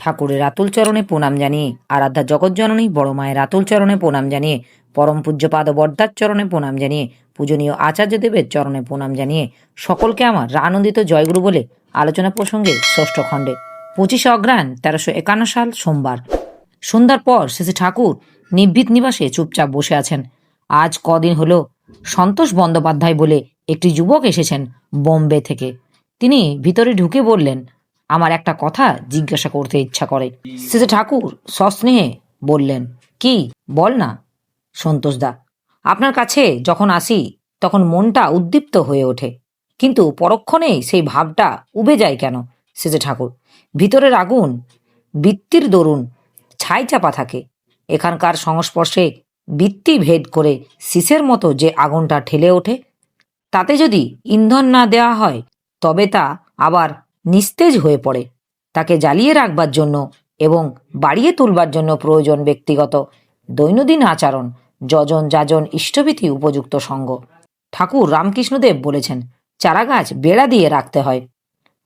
ঠাকুরের আতুল চরণে প্রণাম জানিয়ে, আরাধ্যা জগৎজননী বড় মায়ের আতুল চরণে প্রণাম জানিয়ে, পরম পূজ্যপাদ বর্দার চরণে প্রণাম জানিয়ে, পূজনীয় আচার্যদেবের চরণে প্রণাম জানিয়ে সকলকে আমার আনন্দিত জয়গুরু বলে আলোচনা প্রসঙ্গে ষষ্ঠ খণ্ডে 25 অগ্রহায়ণ 1351 সাল সোমবার সন্ধ্যার পর শ্রী ঠাকুর নিভৃত নিবাসে চুপচাপ বসে আছেন। আজ কদিন হলো সন্তোষ বন্দ্যোপাধ্যায় বলে একটি যুবক এসেছেন বোম্বে থেকে। তিনি ভিতরে ঢুকে বললেন, আমার একটা কথা জিজ্ঞাসা করতে ইচ্ছা করে। শ্রী ঠাকুর সস্নেহে বললেন, কি বল না সন্তোষদা। আপনার কাছে যখন আসি তখন মনটা উদ্দীপ্ত হয়ে ওঠে, কিন্তু পরক্ষণেই সেই ভাবটা উবে যায় কেন? শ্রী ঠাকুর, ভিতরের আগুন বৃত্তির দরুন ছাই চাপা থাকে। এখানকার সংস্পর্শে বৃত্তি ভেদ করে শীষের মতো যে আগুনটা ঠেলে ওঠে, তাতে যদি ইন্ধন না দেওয়া হয় তবে তা আবার নিস্তেজ হয়ে পড়ে। তাকে জ্বালিয়ে রাখবার জন্য এবং বাড়িয়ে তুলবার জন্য প্রয়োজন ব্যক্তিগত দৈনন্দিন আচরণ, যজন যাজন ইষ্টভীতি উপযুক্ত সঙ্গ। ঠাকুর রামকৃষ্ণদেব বলেছেন, চারাগাছ বেড়া দিয়ে রাখতে হয়।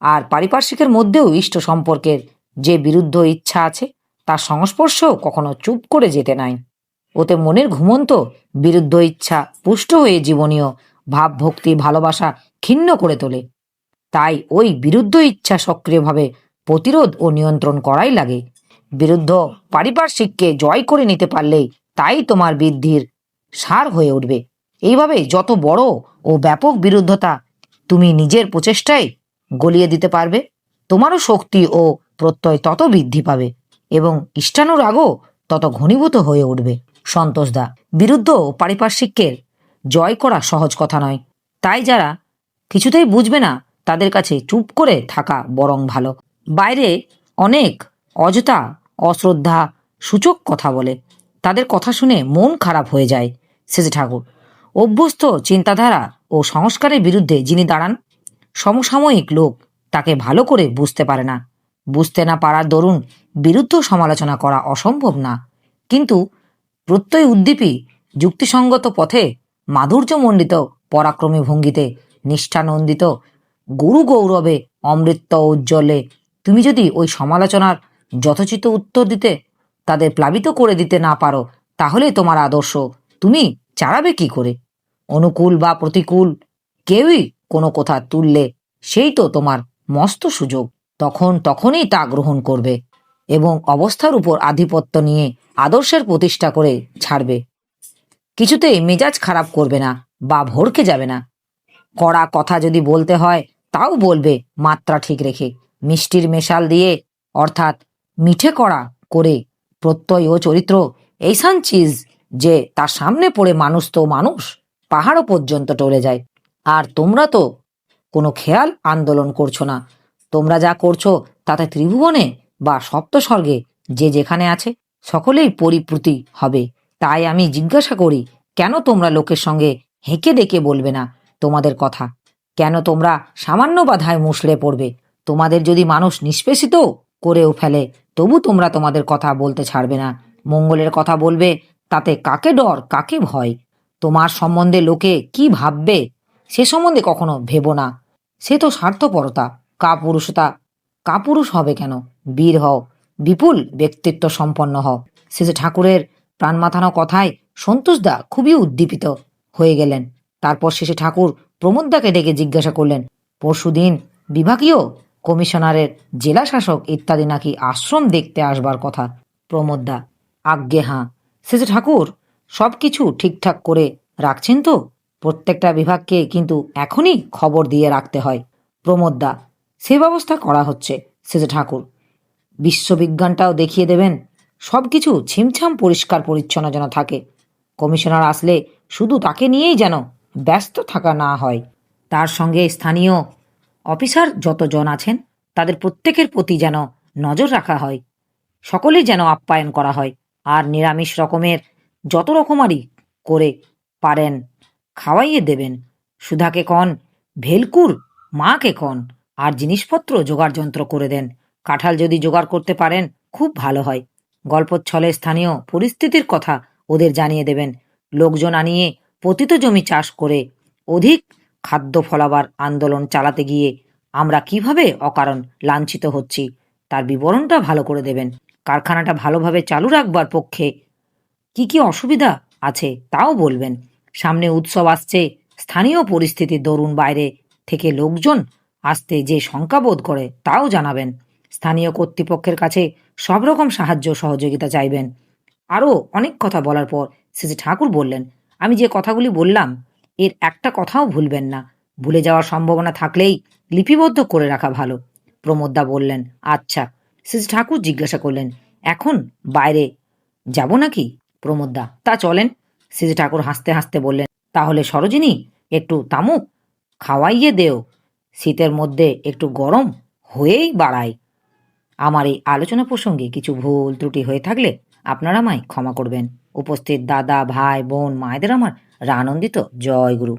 আর পারিপার্শ্বিকের মধ্যেও ইষ্ট সম্পর্কের যে বিরুদ্ধ ইচ্ছা আছে তার সংস্পর্শেও কখনো চুপ করে যেতে নাই। ওতে মনের ঘুমন্ত বিরুদ্ধ ইচ্ছা পুষ্ট হয়ে জীবনীয় ভাব ভক্তি ভালোবাসা ক্ষীণ করে তোলে। তাই ওই বিরুদ্ধ ইচ্ছা সক্রিয়ভাবে প্রতিরোধ ও নিয়ন্ত্রণ করাই লাগে। বিরুদ্ধ পারিপার্শ্বিককে জয় করে নিতে পারলেই তাই তোমার বৃদ্ধির সার হয়ে উঠবে। এইভাবে যত বড় ও ব্যাপক বিরুদ্ধতা তুমি নিজের প্রচেষ্টায় গলিয়ে দিতে পারবে, তোমারও শক্তি ও প্রত্যয় তত বৃদ্ধি পাবে এবং ইষ্টানুরাগও তত ঘনীভূত হয়ে উঠবে। সন্তোষদা, বিরুদ্ধ পারিপার্শ্বিকের জয় করা সহজ কথা নয়। তাই যারা কিছুতেই বুঝবে না তাদের কাছে চুপ করে থাকা বরং ভালো। বাইরে অনেক অযথা অশ্রদ্ধা সূচক কথা বলে, তাদের কথা শুনে মন খারাপ হয়ে যায়। শ্রী ঠাকুর, অভ্যস্ত চিন্তাধারা ও সংস্কারের বিরুদ্ধে যিনি দাঁড়ান, সমসাময়িক লোক তাকে ভালো করে বুঝতে পারে না। বুঝতে না পারার দরুন বিরুদ্ধ সমালোচনা করা অসম্ভব না, কিন্তু প্রত্যয় উদ্দীপী যুক্তিসঙ্গত পথে মাধুর্যমণ্ডিত পরাক্রমী ভঙ্গিতে নিষ্ঠানন্দিত গুরু গৌরবে অমৃত উজ্জ্বলে তুমি যদি ওই সমালোচনার যথোচিত উত্তর দিতে, তাদের প্লাবিত করে দিতে না পারো, তাহলে তোমার আদর্শ তুমি চালাবে কি করে? অনুকূল বা প্রতিকূল কেউই কোনো কথা তুললে সেই তো তোমার মস্ত সুযোগ। তখনই তা গ্রহণ করবে এবং অবস্থার উপর আধিপত্য নিয়ে আদর্শের প্রতিষ্ঠা করে ছাড়বে। কিছুতেই মেজাজ খারাপ করবে না বা ভড়কে যাবে না। কড়া কথা যদি বলতে হয় তাও বলবে মাত্রা ঠিক রেখে, মিষ্টির মেশাল দিয়ে, অর্থাৎ মিঠে কড়া করে। প্রত্যয় ও চরিত্র এইসান চিজ যে তার সামনে পড়ে মানুষ তো মানুষ, পাহাড়ও পর্যন্ত টলে যায়। আর তোমরা তো কোনো খেয়াল আন্দোলন করছো না। তোমরা যা করছো তাতে ত্রিভুবনে বা সপ্তস্বর্গে যে যেখানে আছে সকলেই পরিপ্রুতি হবে। তাই আমি জিজ্ঞাসা করি, কেন তোমরা লোকের সঙ্গে হেঁকে ডেকে বলবে না তোমাদের কথা? কেন তোমরা সামান্য বাধায় মুষড়ে পড়বে? তোমাদের যদি মানুষ নিষ্পেষিত করেও ফেলে তবু তোমরা তোমাদের কথা বলতে ছাড়বে না, মঙ্গলের কথা বলবে। তাতে কাকে ডর কাকে ভয়? তোমার সম্বন্ধে লোকে কি ভাববে সে সম্বন্ধে কখনো ভেবো না। সে তো স্বার্থপরতা। কাপুরুষতা। কাপুরুষ হবে কেন? বীর হও, বিপুল ব্যক্তিত্ব সম্পন্ন হও। শ্রী ঠাকুরের প্রাণ মাথানো কথায় সন্তোষদা খুবই উদ্দীপিত হয়ে গেলেন। তারপর শেষে ঠাকুর প্রমোদদাকে ডেকে জিজ্ঞাসা করলেন, পরশুদিন বিভাগীয় কমিশনারের জেলা শাসক ইত্যাদি নাকি আশ্রম দেখতে আসবার কথা। প্রমোদদা, আজ্ঞে হাঁ। শ্রী ঠাকুর সব কিছু ঠিকঠাক করে রাখছেন তো? প্রত্যেকটা বিভাগকে কিন্তু এখনই খবর দিয়ে রাখতে হয়। প্রমোদদা, সে ব্যবস্থা করা হচ্ছে শ্রী ঠাকুর। বিশ্ববিজ্ঞানটাও দেখিয়ে দেবেন। সব কিছু ছিমছাম পরিষ্কার পরিচ্ছন্ন যেন থাকে। কমিশনার আসলে শুধু তাকে নিয়েই যেন ব্যস্ত থাকা না হয়। তার সঙ্গে স্থানীয় অফিসার যতজন আছেন তাদের প্রত্যেকের প্রতি যেন নজর রাখা হয়। সকলেই যেন আপ্যায়ন করা হয়। আর নিরামিষ রকমের যত রকমারি করে পারেন খাওয়াইয়ে দেবেন। সুধাকে কন, ভেলকুর মাকে কন, আর জিনিসপত্র জোগাড় যন্ত্র করে দেন। কাঁঠাল যদি জোগাড় করতে পারেন খুব ভালো হয়। গল্পচ্ছলে স্থানীয় পরিস্থিতির কথা ওদের জানিয়ে দেবেন। লোকজন আনিয়ে পতিত জমি চাষ করে অধিক খাদ্য ফলাবার আন্দোলন চালাতে গিয়ে আমরা কিভাবে অকারণ লাঞ্ছিত হচ্ছি তার বিবরণটা ভালো করে দেবেন। কারখানাটা ভালোভাবে চালু রাখবার পক্ষে কি কি অসুবিধা আছে তাও বলবেন। সামনে উৎসব আসছে, স্থানীয় পরিস্থিতির দরুন বাইরে থেকে লোকজন আসতে যে শঙ্কা বোধ করে তাও জানাবেন। স্থানীয় কর্তৃপক্ষের কাছে সব রকম সাহায্য সহযোগিতা চাইবেন। আরও অনেক কথা বলার পর শ্রী ঠাকুর বললেন, আমি যে কথাগুলি বললাম এর একটা কথাও ভুলবেন না। ভুলে যাওয়ার সম্ভাবনা থাকলেই লিপিবদ্ধ করে রাখা ভালো। প্রমোদদা বললেন, আচ্ছা। শ্রী ঠাকুর জিজ্ঞাসা করলেন, এখন বাইরে যাব নাকি? প্রমোদদা, তা চলেন। শ্রী ঠাকুর হাসতে হাসতে বললেন, তাহলে সরোজিনী একটু তামুক খাওয়াইয়ে দেও, শীতের মধ্যে একটু গরম হয়েই বাড়ায়। আমার এই আলোচনা প্রসঙ্গে কিছু ভুল ত্রুটি হয়ে থাকলে আপনারা আমায় ক্ষমা করবেন। উপস্থিত দাদা, ভাই, বোন, মায়েদের আমার রানন্দিত জয় গুরু।